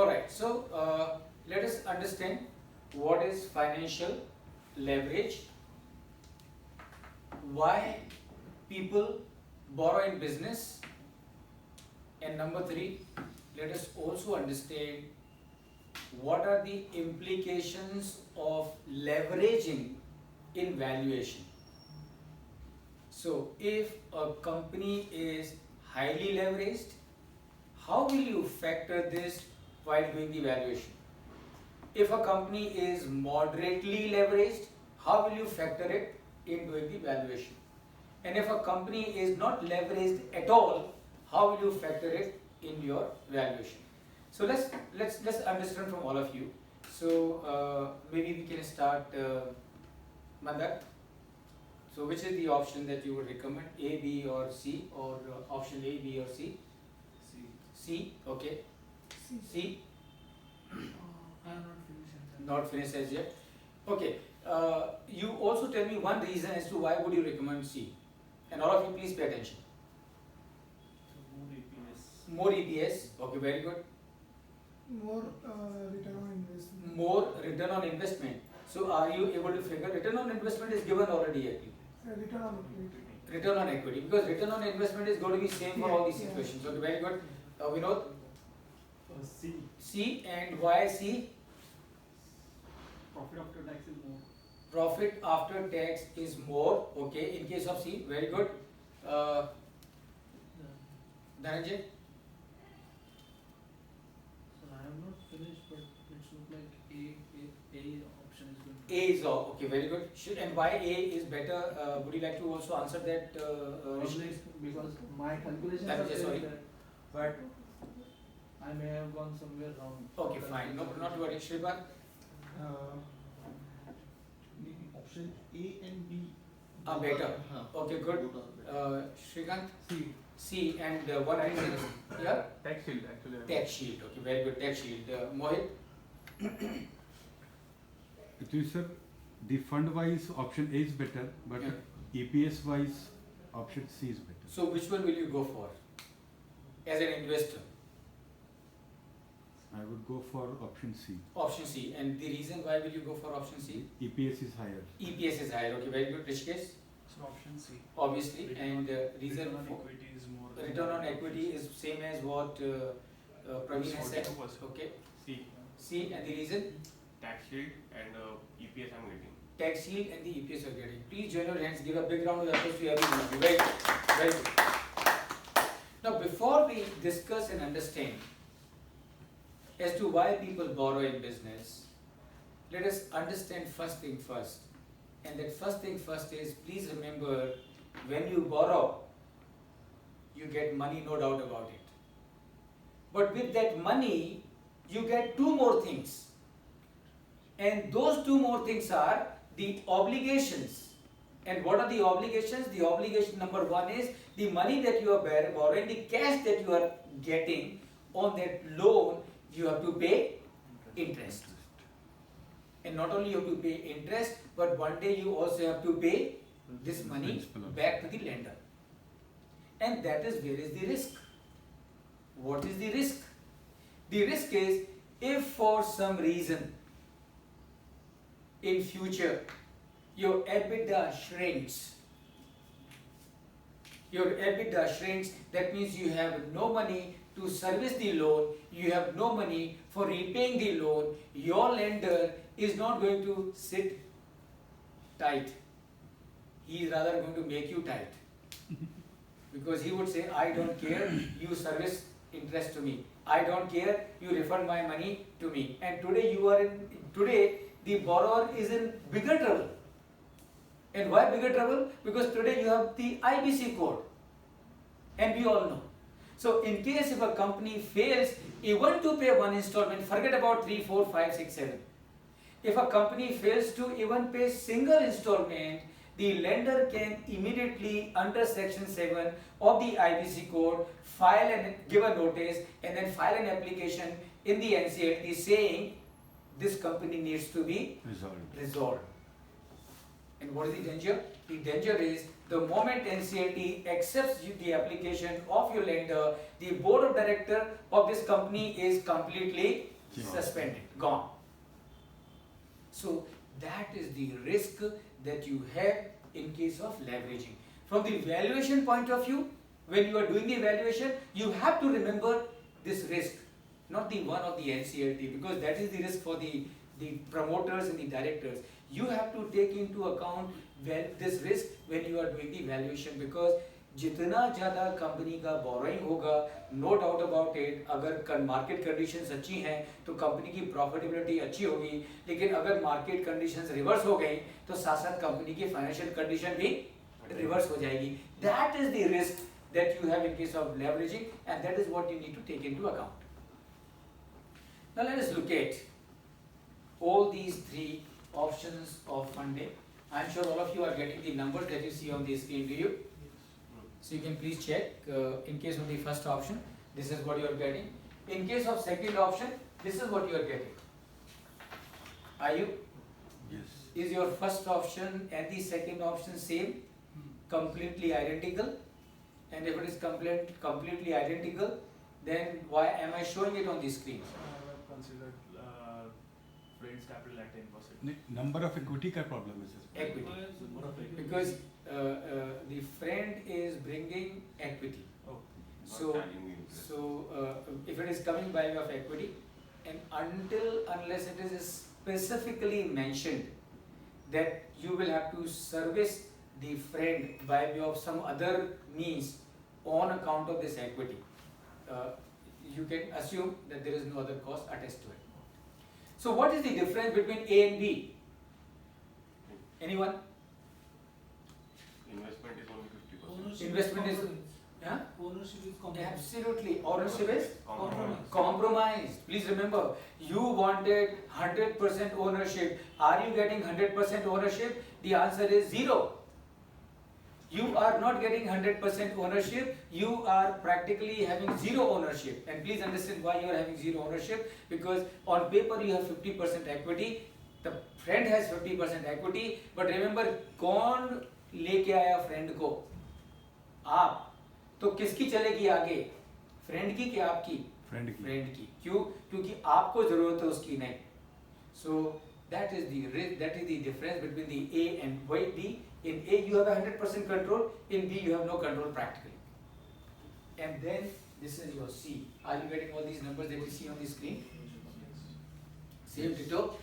Alright, so let us understand what is financial leverage, why people borrow in business, and number 3, let us also understand what are the implications of leveraging in valuation. So if a company is highly leveraged, how will you factor this while doing the valuation? If a company is moderately leveraged, how will you factor it in doing the valuation? And if a company is not leveraged at all, how will you factor it in your valuation? So let's understand from all of you. So maybe we can start, Mandar. So which is the option that you would recommend, A, B or C, or option A, B or C? C. C, okay. C. I am not finished. Not finished as yet. Okay. You also tell me one reason as to why would you recommend C. And all of you please pay attention. More EPS. More EPS. Okay, very good. More return on investment. More return on investment. So are you able to figure return on investment is given already actually. Return on equity. Return on equity, because return on investment is going to be same for all these Yeah. situations. Okay, very good. Vinod, C. C, and why C? Profit after tax is more. Profit after tax is more. Okay, in case of C, very good. Dhananjay? So I have not finished, but it looks like A option is going to. A is off. Okay, very good. And why A is better? Would you like to also answer that, Rishi? Because my calculations That are is- sorry. very bad, but I may have gone somewhere wrong. Okay, fine. No, not to worry. Shripal? Option A and B Are better. Huh. Okay, good. Both are better. Shrikant? C. C, and one reason is, yeah? Tax shield actually. Tax shield. Okay, very good. Tax shield. Mohit? Actually, sir, the fund-wise option A is better, but Yeah. EPS-wise option C is better. So which one will you go for as an investor? I would go for option C. Option C. And the reason why will you go for option C? EPS is higher. EPS is higher. Okay, very good. Rishikesh? So option C. Obviously. And reason Return on for equity is more. return on equity is same as what Praveen has said. 42%. Okay. C. C, and the reason? Tax shield and EPS I'm getting. Tax shield and the EPS are getting. Please join your hands. Give a big round of applause to everyone. Very good. Very good. Now, before we discuss and understand as to why people borrow in business, let us understand first thing first. And that first thing first is, please remember, when you borrow, you get money, no doubt about it. But with that money, you get two more things. And those two more things are the obligations. And what are the obligations? The obligation number one is the money that you are borrowing, the cash that you are getting on that loan, you have to pay interest. And not only you have to pay interest, but one day you also have to pay this money Principal also. back to the lender. And that is where is the risk. What is the risk? The risk is, if for some reason in future your EBITDA shrinks, that means you have no money to service the loan, you have no money for repaying the loan, your lender is not going to sit tight. He is rather going to make you tight. Because he would say, I don't care, you service interest to me. I don't care, you refund my money to me. And today the borrower is in bigger trouble. And why bigger trouble? Because today you have the IBC code. And we all know. So in case if a company fails even to pay one installment, forget about 3, 4, 5, 6, 7. If a company fails to even pay single installment, the lender can immediately under section 7 of the IBC code file and give a notice and then file an application in the NCLT saying this company needs to be Resolved. resolved. And what is the danger? The danger is the moment NCLT accepts the application of your lender, the board of director of this company is completely suspended, gone. So that is the risk that you have in case of leveraging. From the valuation point of view, when you are doing the valuation, you have to remember this risk, not the one of the NCLT, because that is the risk for the promoters and the directors. You have to take into account this risk when you are doing the valuation, because जितना ज़्यादा company का borrowing होगा, no doubt about it, अगर market conditions अच्छी हैं तो company की profitability अच्छी होगी, लेकिन अगर मार्केट कंडीशंस रिवर्स हो गई तो साथ साथ कंपनी की फाइनेंशियल कंडीशन भी रिवर्स हो जाएगी. That is the risk that you have in case of leveraging, and that is what you need to take into account. Now let us look at all these three options of funding. I am sure all of you are getting the numbers that you see on the screen, do you? So you can please check. In case of the first option, this is what you are getting. In case of second option, this is what you are getting. Are you? Yes. Is your first option and the second option same? Completely identical? And if it is completely identical, then why am I showing it on the screen? I have considered Friends Capital at 10%. Number of equity का problem है sir. Equity. Because the friend is bringing equity. Oh, So, if it is coming by way of equity, and unless it is specifically mentioned that you will have to service the friend by way of some other means on account of this equity, you can assume that there is no other cost attached to it. So what is the difference between A and B? Anyone? Investment is only 50%. Ownership Investment is- compromise. Huh? Ownership is compromise. Absolutely. Ownership is Compromise. compromised. Please remember, you wanted 100% ownership. Are you getting 100% ownership? The answer is 0. You are not getting 100% ownership. You are practically having 0 ownership. And please understand why you are having 0 ownership. Because on paper you have 50% equity. The friend has 50% equity. But remember, कौन लेके आया friend को? आप. तो किसकी चलेगी आगे? Friend की कि आपकी? Friend की. फ्रेंड की. क्यों? क्योंकि आपको जरूरत है उसकी नहीं. So that is the difference between the A and B. In A you have 100% control. In B you have no control practically. And then this is your C. Are you getting all these numbers that you see on the screen? Same ditto.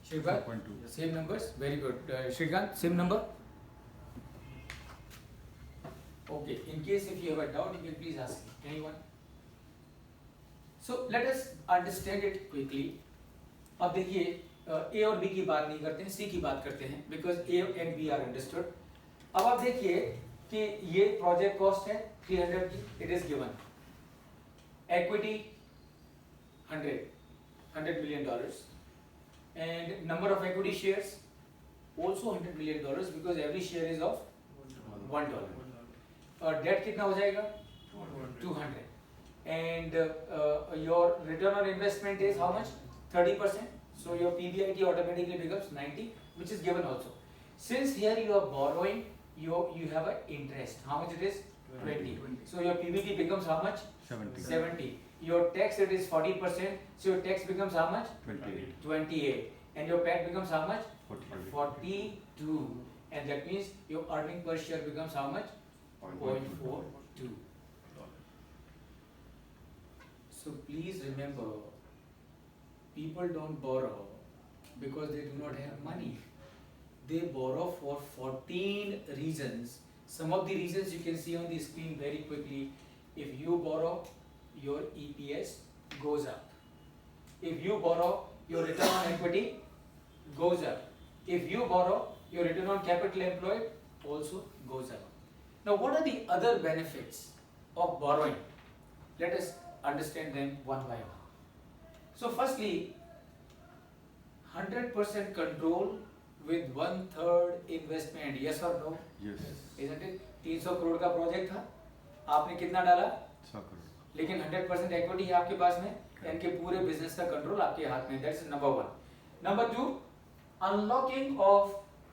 Shrikant? 4.2. Same numbers. Very good. Shrikant, same number. Okay, in case if you have a doubt, you can please ask me. Anyone? So let us understand it quickly. अब देखिए A और B की बात नहीं करते हैं, C की बात करते हैं, because A and B are understood. अब आप देखिए कि ये प्रोजेक्ट कॉस्ट है 300 की, it is given. Equity 100 million dollars, and number of equity shares also $100 million because every share is of $1. और डेट कितना हो जाएगा? 200. And your return on investment is how much? 30%. So your PBIT automatically becomes 90, which is given also. Since here you are borrowing, you have an interest. How much it is? 20. So your PBT becomes how much? 70. 70. Your tax rate is 40%. So your tax becomes how much? 28. 28. And your PAT becomes how much? 42. 42. And that means your earning per share becomes how much? 0.42. So please remember, people don't borrow because they do not have money. They borrow for 14 reasons. Some of the reasons you can see on the screen very quickly. If you borrow, your EPS goes up. If you borrow, your return on equity goes up. If you borrow, your return on capital employed also goes up. Now, what are the other benefits of borrowing? Let us understand them one by one. So, firstly, 100% control with 1/3 investment. Yes or no? Yes. Isn't it? 300 crore का project था, आपने कितना डाला? 100 crore. लेकिन 100% equity है आपके पास में, यानी कि पूरे बिजनेस का कंट्रोल आपके हाथ में. That's number 1. Number 2, unlocking of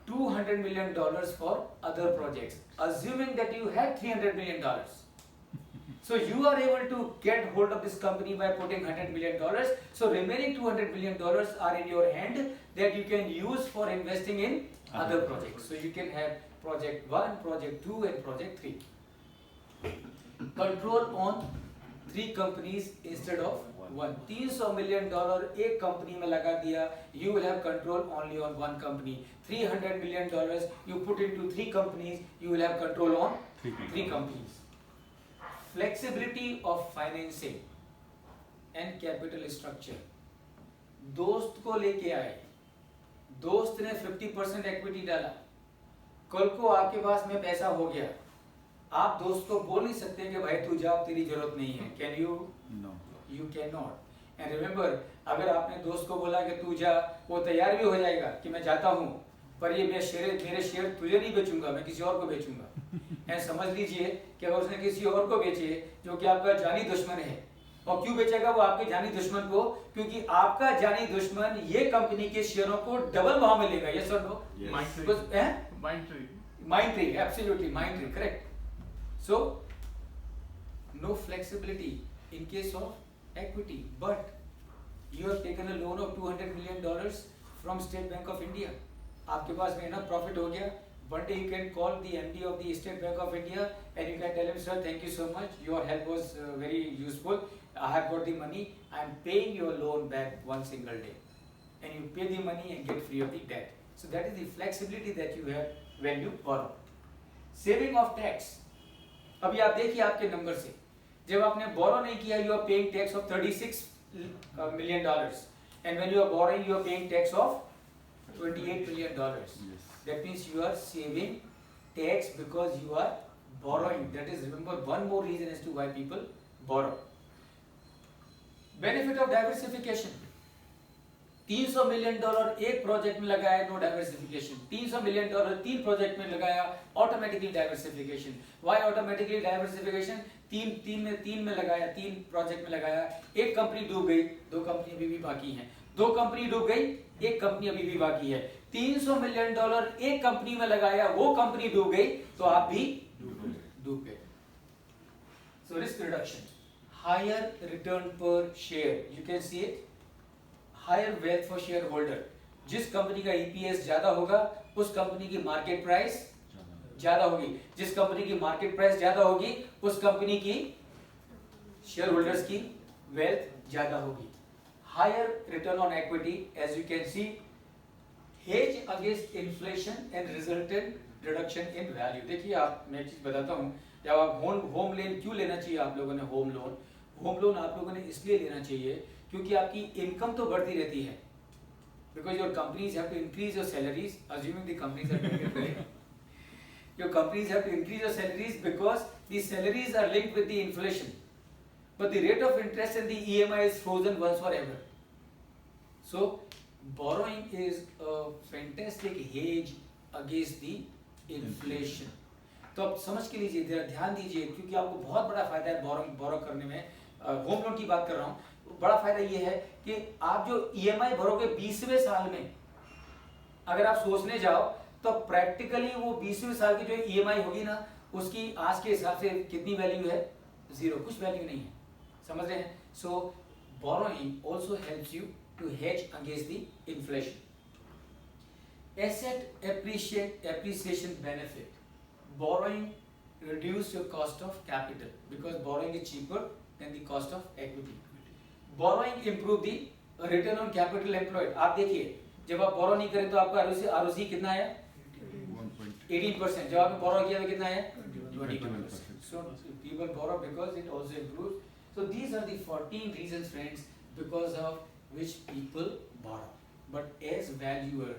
$200 million for other projects, assuming that you had $300 million. So you are able to get hold of this company by putting $100 million. So remaining $200 million are in your hand that you can use for investing in other projects. So you can have project 1, project 2 and project 3. Control on 3 companies instead of 1. $300 million एक company में लगा दिया, you will have control only on 1 company. $300 million you put into 3 companies, you will have control on 3 companies. Flexibility of financing and capital structure. दोस्त को लेके आए, दोस्त ने 50% equity डाला, कल को आपके पास में पैसा हो गया, आप दोस्त को बोल नहीं सकते कि भाई तू जा, तेरी जरूरत नहीं है. Can you? No. You cannot. And remember, अगर आपने दोस्त को बोला कि तू जा, वो तैयार भी हो जाएगा कि मैं जाता हूँ, पर ये मेरे शेयर तुझे नहीं बेचूंगा, मैं किसी और को बेचूंगा. एंड समझ लीजिए कि अगर उसने किसी और को बेचे जो कि आपका जानी दुश्मन है, और क्यों बेचेगा वो आपके जानी दुश्मन को? क्योंकि आपका जानी दुश्मन ये कंपनी के शेयरों को डबल भाव में लेगा. यस और no? Mind trick, absolutely mind trick, correct. So no flexibility in case of equity, but you have taken a loan of $200 million from State Bank of India. आपके पास में enough profit हो गया. One day you can call the MD of the State Bank of India and you can tell him, sir, thank you so much. Your help was very useful. I have got the money. I am paying your loan back one single day. And you pay the money and get free of the debt. So that is the flexibility that you have when you borrow. Saving of tax. अभी आप देखिए आपके number से, जब आपने borrow नहीं किया, you are paying tax of $36 million, and when you are borrowing, you are paying tax of $28 million. Yes. That means you are saving tax because you are borrowing. That is, remember, one more reason as to why people borrow. Benefit of diversification. $300 million एक project में लगाया, no diversification. $300 million 3 project में लगाया, automatically diversification. Why automatically diversification? तीन में लगाया, 3 project में लगाया, एक कंपनी डूब गई, 2 कंपनी अभी भी बाकी हैं. 2 कंपनी डूब गई, एक कंपनी अभी भी बाकी है. $300 million एक कंपनी में लगाया, वो कंपनी डूब गई, तो आप भी डूब गए. So risk reduction, higher return per share. You can see it. Higher wealth for shareholder. जिस कंपनी का EPS ज्यादा होगा, उस कंपनी की मार्केट प्राइस ज्यादा होगी. जिस कंपनी की मार्केट प्राइस ज्यादा होगी, उस कंपनी की शेयर होल्डर्स की वेल्थ ज्यादा होगी. Higher return on equity, as you can see, hedge against inflation and resultant reduction in value. देखिए आप, मैं एक चीज बताता हूँ, जब आप होम लोन क्यों लेना चाहिए आप लोगों ने? होम लोन आप लोगों ने इसलिए लेना चाहिए क्योंकि आपकी इनकम तो बढ़ती रहती है. Because your companies have to increase your salaries, assuming the companies are doing it right. Your companies have to increase your salaries because the salaries are linked with the inflation. But the rate of interest and the EMI is frozen once forever. So borrowing is a fantastic hedge against the inflation. तो आप समझ के लीजिए, ध्यान दीजिए, क्योंकि आपको बहुत बड़ा फायदा है बोरो करने में. होम लोन की बात कर रहा हूँ. बड़ा फायदा ये है कि आप जो EMI भरोगे 20वें साल में, अगर आप सोचने जाओ तो प्रैक्टिकली वो 20वें साल की जो EMI होगी ना, उसकी आज के हिसाब से कितनी वैल्यू है? 0, कुछ वैल्यू नहीं है. समझ रहे हैं? So borrowing also helps you to hedge against the inflation. Asset appreciation benefit. Borrowing reduce your cost of capital because borrowing is cheaper than the cost of equity. Borrowing improve the return on capital employed. आप देखिए, जब आप borrow नहीं करें तो आपका ROC कितना आया? 18%. जब आपने borrow किया तो कितना आया? 21%. So people borrow because it also improves. So these are the 14 reasons, friends, because of which people borrow. But as valuer,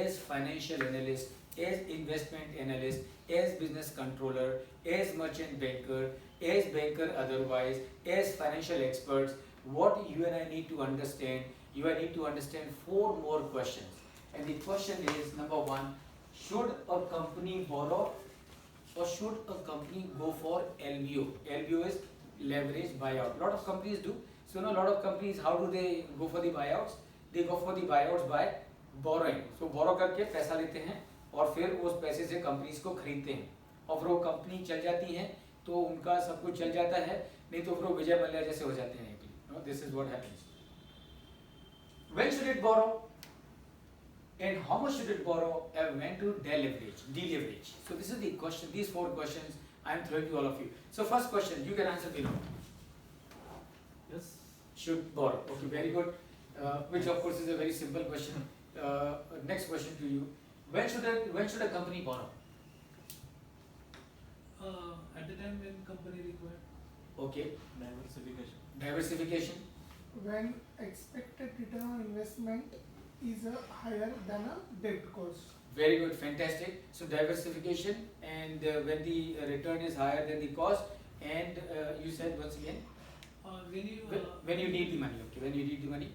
as financial analyst, as investment analyst, as business controller, as merchant banker, as banker otherwise, as financial experts, what you and I need to understand, you and I need to understand 4 more questions. And the question is, number 1, should a company borrow or should a company go for LBO? LBO is leverage buyout. A lot of companies do. So, a lot of companies, how do they go for the buyouts? They go for the buyouts by borrowing. So, borrow करके पैसा लेते हैं और फिर उस पैसे से companies को खरीदते हैं और फिर वो कंपनी चल जाती हैं तो उनका सब कुछ चल जाता है, नहीं तो फिर वो विजय मल्ल्या जैसे हो जाते हैं। This is what happens. When should it borrow and how much should it borrow and when to deleverage? So this is the question, these 4 questions I am throwing to all of you. So first question, you can answer below. Yes. Should borrow. Okay, very good. Which of course is a very simple question. Next question to you. When should a company borrow? At the time when company required. Okay. Diversification. Diversification. When expected return on investment is higher than a debt cost. Very good, fantastic. So diversification, and when the return is higher than the cost, and you said once again, when you need the money. Okay, when you need the money.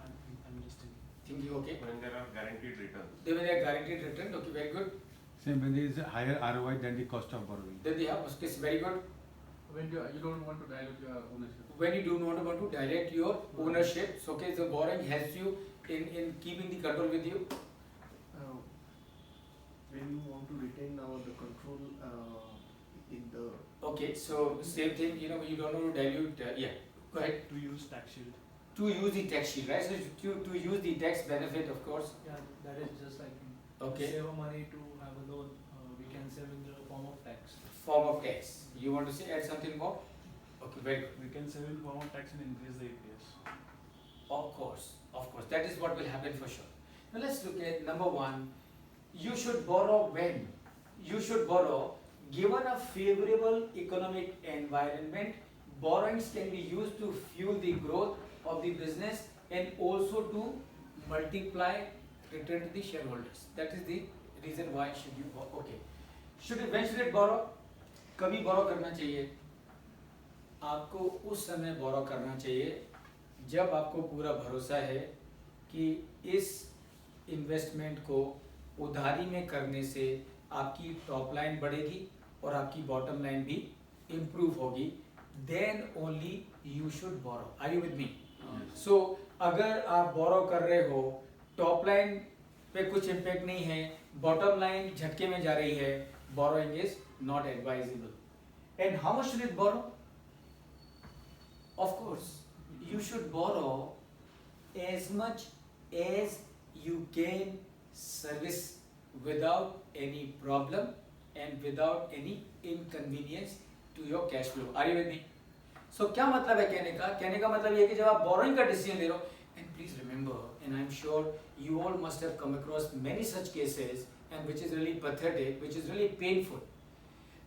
I'm just Thinking, okay. When there are guaranteed returns. Then when they are guaranteed return, okay, very good. Same when there is a higher ROI than the cost of borrowing. Then they have, okay, very good. When you don't want to dilute your ownership. When you do not want to dilute your ownership, so okay, the borrowing helps you in keeping the control with you. When you want to retain the control in the. Okay, so same thing, you know, you don't want to dilute, yeah, go ahead. to use tax shield. To use the tax shield, right? So to use the tax benefit, of course. Yeah, that is just like Okay. save money to have a loan. We can save in the form of tax. Form of tax. You want to say add something more? Okay, very good. We can save in form of tax and increase the EPS. Of course, that is what will happen for sure. Now let's look at number 1. You should borrow when? You should borrow given a favorable economic environment. Borrowings can be used to fuel the growth of the business and also to multiply return to the shareholders. That is the reason why should you borrow. Okay. When should it borrow? कभी borrow करना चाहिए? आपको उस समय borrow करना चाहिए जब आपको पूरा भरोसा है कि इस इन्वेस्टमेंट को उधारी में करने से आपकी टॉप लाइन बढ़ेगी और आपकी बॉटम लाइन भी इम्प्रूव होगी, then only you should borrow. Are you with me? So अगर आप बोरो कर रहे हो, टॉप लाइन पे कुछ इम्पैक्ट नहीं है, बॉटम लाइन झटके में जा रही है, borrowing is not advisable. And how much should it borrow? Of course you should borrow as much as you can service without any problem and without any inconvenience to your cash flow. Are you with me? So क्या मतलब है कहने का? कहने का मतलब ये है कि जब आप borrowing का decision ले रहे हो, and please remember, and I'm sure you all must have come across many such cases, and which is really pathetic, which is really painful.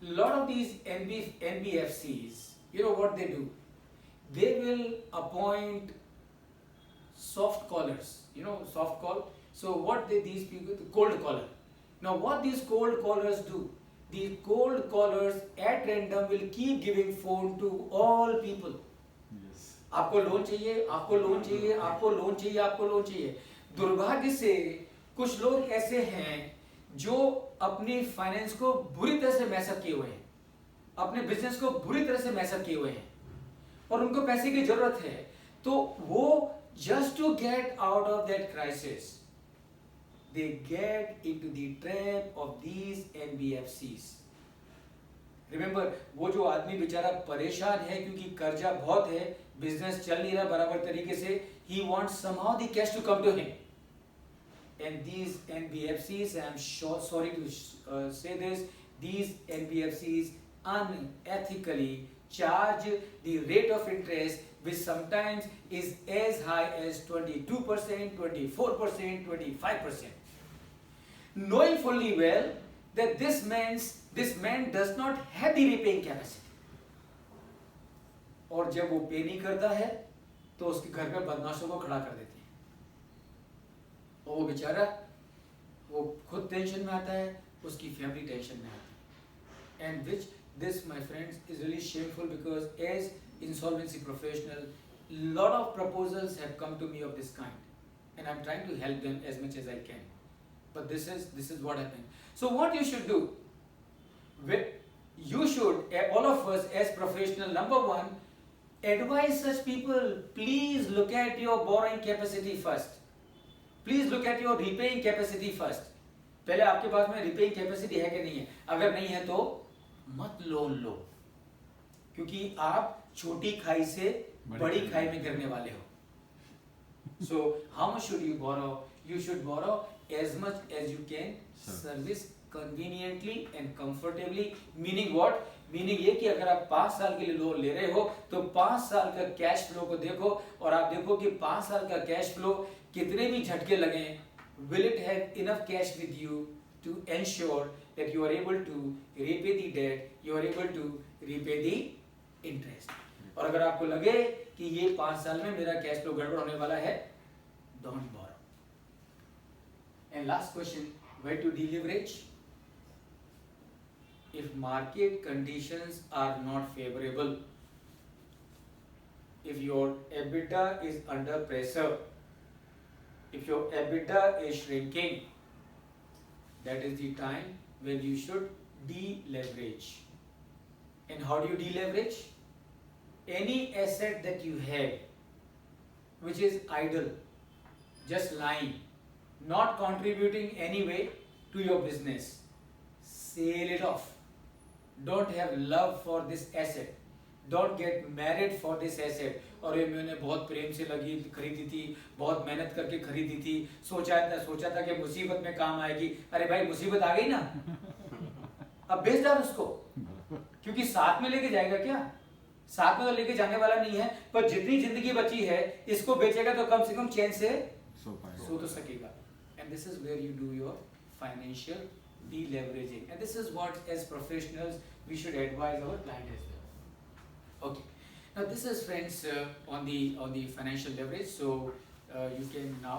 A lot of these NBFCs, you know what they do? They will appoint soft callers, you know, soft call. So what these people, the cold caller. Now what these cold callers do? These cold callers at random will keep giving phone to all people. Yes. आपको loan चाहिए, आपको loan चाहिए, आपको loan चाहिए, आपको loan चाहिए। दुर्भाग्य से कुछ लोग ऐसे हैं जो अपनी फाइनेंस को बुरी तरह से मैसअप किए हुए हैं, अपने बिजनेस को बुरी तरह से मैसअप किए हुए हैं और उनको पैसे की जरूरत है, तो वो just to get out of that crisis, they get into the trap of these NBFCs. Remember, वो जो आदमी बेचारा परेशान है क्योंकि कर्जा बहुत है, बिजनेस चल नहीं रहा बराबर तरीके से, he wants somehow the cash to come to him. And these NBFCs, I am sorry to say this, these NBFCs unethically charge the rate of interest which sometimes is as high as 22%, 24%, 25%. Knowing fully well that this man does not have the repaying capacity. और जब वो पे नहीं करता है तो उसके घर पे बदमाशों को खड़ा कर देते हैं और वो बेचारा वो खुद टेंशन में आता है, उसकी फैमिली टेंशन में आती है। And which this, my friends, is really shameful because as insolvency professional, lot of proposals have come to me of this kind, and I'm trying to help them as much as I can. But this is what happened. So what you should do? You should, all of us as professional, number 1, advise such people, please look at your borrowing capacity first. Please look at your repaying capacity first. पहले आपके पास में repaying capacity है कि नहीं है, अगर नहीं है तो मत लोन लो, क्योंकि आप छोटी खाई से बड़ी खाई में गिरने वाले हो। So how much should you borrow? You should borrow as much as you can service conveniently and comfortably. Meaning what? Meaning ये कि अगर आप 5 साल के लिए लोन ले रहे हो तो 5 साल का कैश फ्लो को देखो और आप देखो कि 5 साल का कैश फ्लो कितने भी झटके लगे, will it have enough cash with you to ensure that you are able to repay the debt, you are able to repay the interest. और अगर आपको लगे कि ये 5 साल में मेरा कैश फ्लो गड़बड़ होने वाला है, don't borrow. And last question, where to deleverage? If market conditions are not favorable, if your EBITDA is under pressure, if your EBITDA is shrinking, that is the time when you should deleverage. And how do you deleverage? Any asset that you have which is idle, just lying, not contributing any way to your business, sell it off. Don't have love for this asset. Don't get married for this asset. और ये मैंने बहुत प्रेम से लगी खरीदी थी, बहुत मेहनत करके खरीदी थी, सोचा था कि मुसीबत में काम आएगी। अरे भाई मुसीबत आ गई ना, अब बेच डाल उसको, क्योंकि साथ में लेके जाएगा क्या? साथ में तो लेके जाने वाला नहीं है, पर जितनी जिंदगी बची है इसको बेचेगा तो कम से कम चैन से सो तो सकेगा। And this is where you do your financial deleveraging, and this is what as professionals we should advise our client as well. Okay, now this is friends on the financial leverage. So you can now